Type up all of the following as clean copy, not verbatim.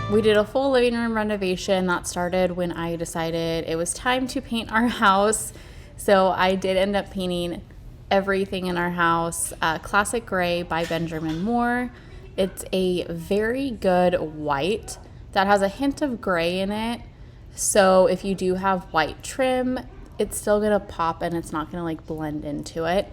We did a full living room renovation that started when I decided it was time to paint our house. So I did end up painting everything in our house, Classic Gray by Benjamin Moore. It's a very good white that has a hint of gray in it. So if you do have white trim, it's still gonna pop and it's not gonna like blend into it.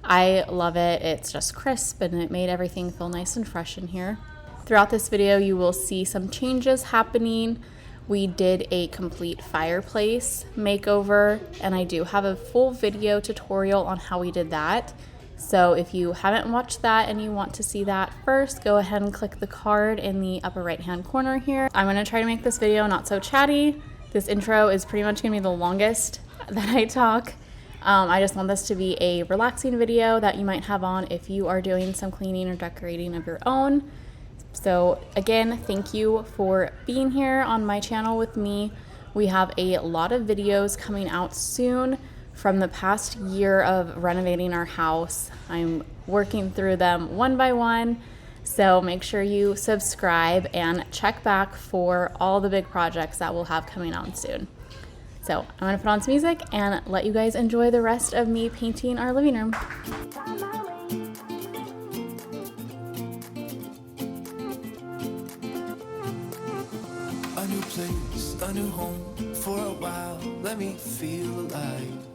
I love it. It's just crisp and it made everything feel nice and fresh in here. Throughout this video, you will see some changes happening. We did a complete fireplace makeover, and I do have a full video tutorial on how we did that. So if you haven't watched that and you want to see that first, go ahead and click the card in the upper right-hand corner here. I'm gonna try to make this video not so chatty. This intro is pretty much gonna be the longest that I talk. I just want this to be a relaxing video that you might have on if you are doing some cleaning or decorating of your own. So again, thank you for being here on my channel with me. We have a lot of videos coming out soon from the past year of renovating our house. I'm working through them one by one. So make sure you subscribe and check back for all the big projects that we'll have coming out soon. So I'm gonna put on some music and let you guys enjoy the rest of me painting our living room. A new place, a new home, for a while, let me feel alive.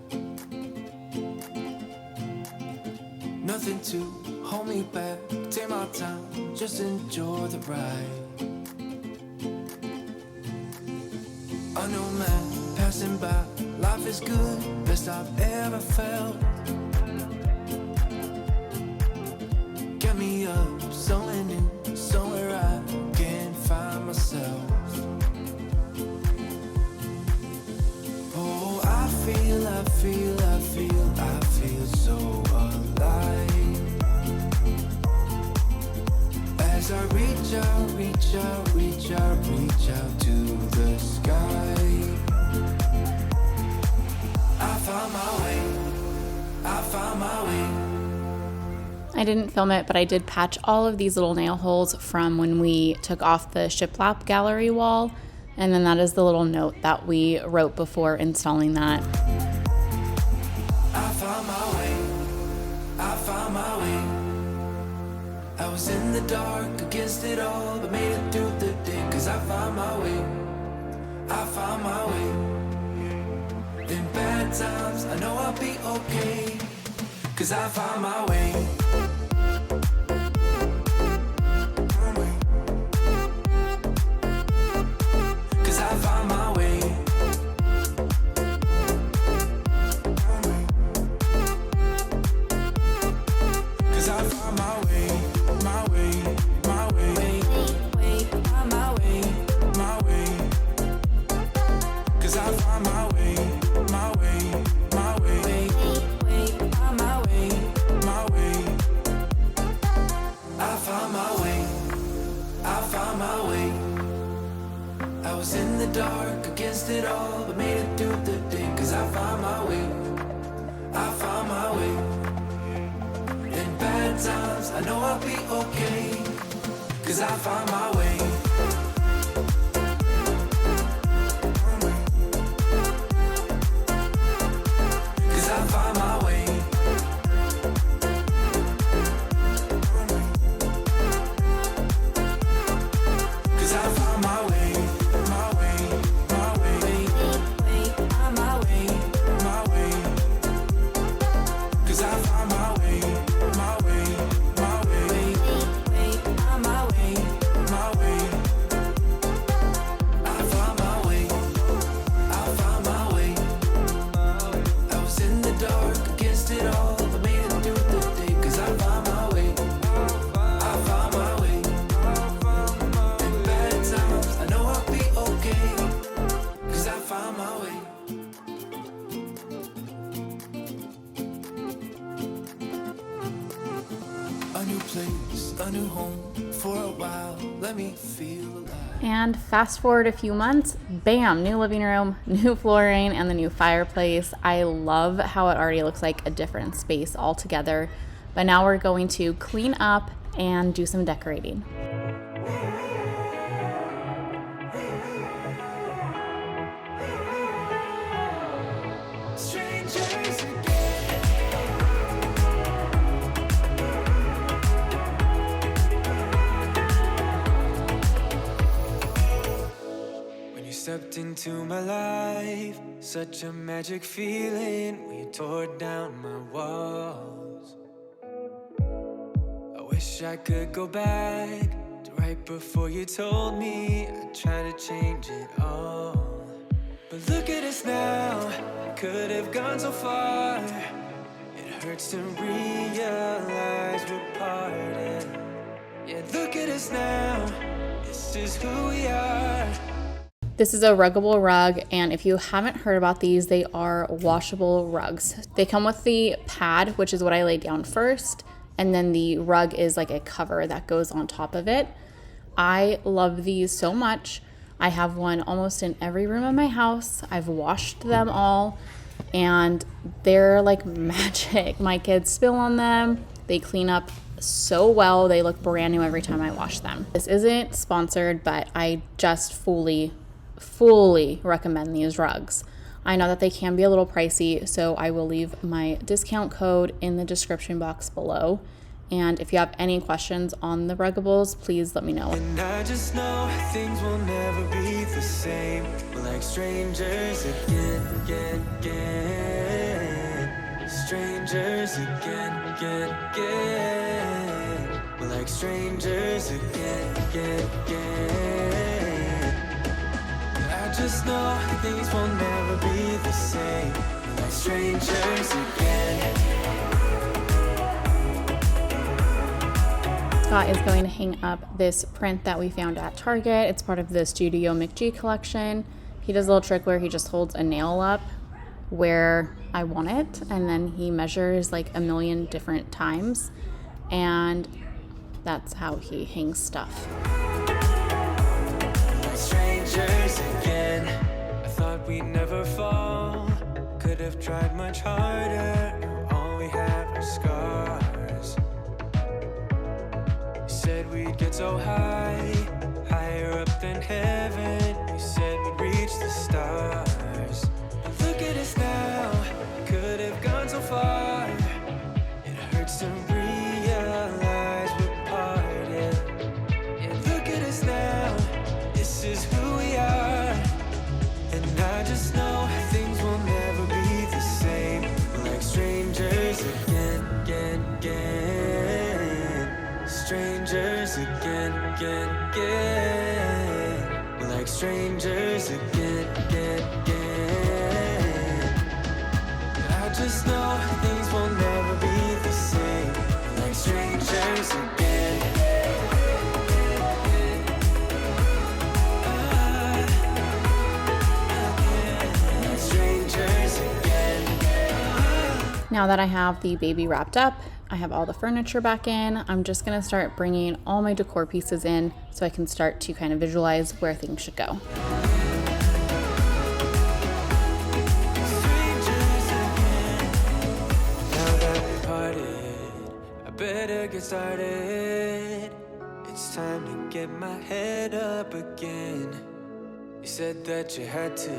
Nothing to hold me back, take my time, just enjoy the ride. A new man passing by, life is good, best I've ever felt. Get me up, somewhere new, somewhere I can find myself. I feel so alive. As I reach out to the sky. I found my way. I didn't film it, but I did patch all of these little nail holes from when we took off the shiplap gallery wall. And then that is the little note that we wrote before installing that. I found my way. I was in the dark against it all, but made it through the day. Cause I found my way. In bad times, I know I'll be okay. Cause I found my way. Cause I found my way. Dark against it all, but made it through the day. Cause I found my way. In bad times, I know I'll be okay. Cause I found my way. Cause I found my way. Cause I found my way. A new home for a while, let me feel alive. And fast forward a few months, bam, new living room, new flooring, and the new fireplace. I love how it already looks like a different space altogether. But now we're going to clean up and do some decorating. stepped into my life. Such a magic feeling when you tore down my walls. I wish I could go back to right before you told me I'd try to change it all. But look at us now, could have gone so far. It hurts to realize we're parted. Yeah, look at us now, this is who we are. This is a Ruggable rug, and if you haven't heard about these, they are washable rugs. They come with the pad, which is what I laid down first, and then the rug is like a cover that goes on top of it. I love these so much. I have one almost in every room of my house. I've washed them all, and they're like magic. My kids spill on them. They clean up so well. They look brand new every time I wash them. This isn't sponsored, but I just fully recommend these rugs. I know that they can be a little pricey, so I will leave my discount code in the description box below. And if you have any questions on the Ruggables, please let me know. And I just know things will never be the same. We're like strangers again. Strangers again. We're like strangers again. I just know things will never be the same. We're like strangers again. Scott is going to hang up this print that we found at Target. It's part of the Studio McG collection. He does a little trick where he just holds a nail up where I want it, and then he measures like a million different times, and that's how he hangs stuff. Strangers again. I thought we'd never fall. Could have tried much harder. Now all we have are scars. You said we'd get so high, higher up than heaven. You said we'd reach the stars. But look at us now, could have gone so far. It hurts to realize we're parted. Yeah, look at us now, this is who we are. And I just know things will never be the same. We're like strangers again. Strangers again. We're like strangers again. I just know things will never be the same. We're like strangers again. Now that I have the baby wrapped up, I have all the furniture back in, I'm just gonna start bringing all my decor pieces in so I can start to kind of visualize where things should go. Better get started. It's time to get my head up again. You said that you had to.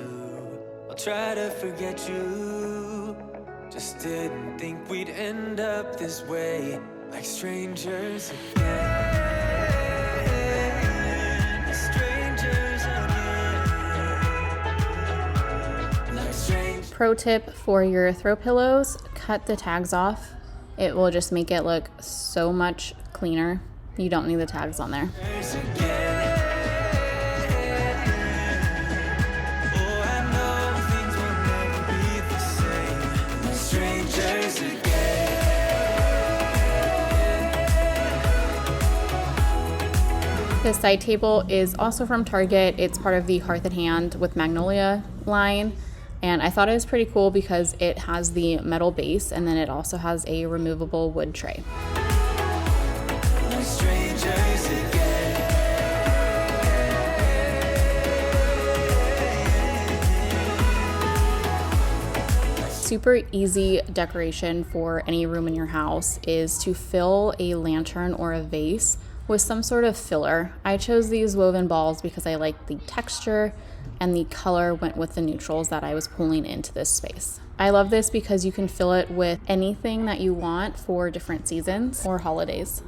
I'll try to forget you. Just didn't think we'd end up this way, like strangers again. Strangers again. Like strangers. Pro tip for your throw pillows, cut the tags off. It will just make it look so much cleaner. You don't need the tags on there. This side table is also from Target. It's part of the Hearth at Hand with Magnolia line. And I thought it was pretty cool because it has the metal base and then it also has a removable wood tray. Super easy decoration for any room in your house is to fill a lantern or a vase with some sort of filler. I chose these woven balls because I like the texture and the color went with the neutrals that I was pulling into this space. I love this because you can fill it with anything that you want for different seasons or holidays.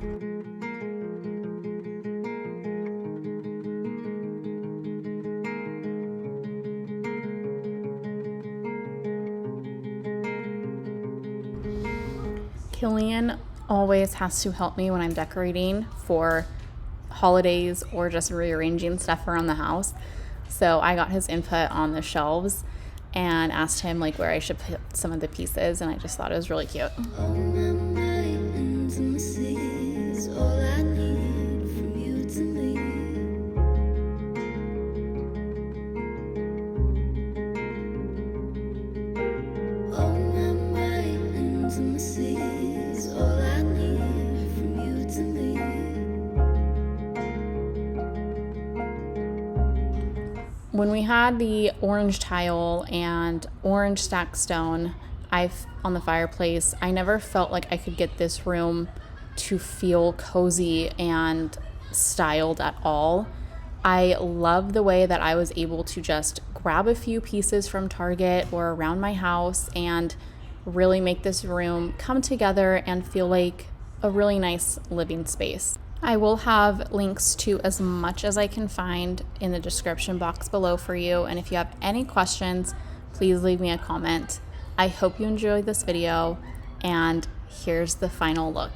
Killian always has to help me when I'm decorating for holidays or just rearranging stuff around the house. So I got his input on the shelves and asked him like where I should put some of the pieces, and I just thought it was really cute. When we had the orange tile and orange stacked stone on the fireplace, I never felt like I could get this room to feel cozy and styled at all. I love the way that I was able to just grab a few pieces from Target or around my house and really make this room come together and feel like a really nice living space. I will have links to as much as I can find in the description box below for you. And if you have any questions, please leave me a comment. I hope you enjoyed this video, and here's the final look.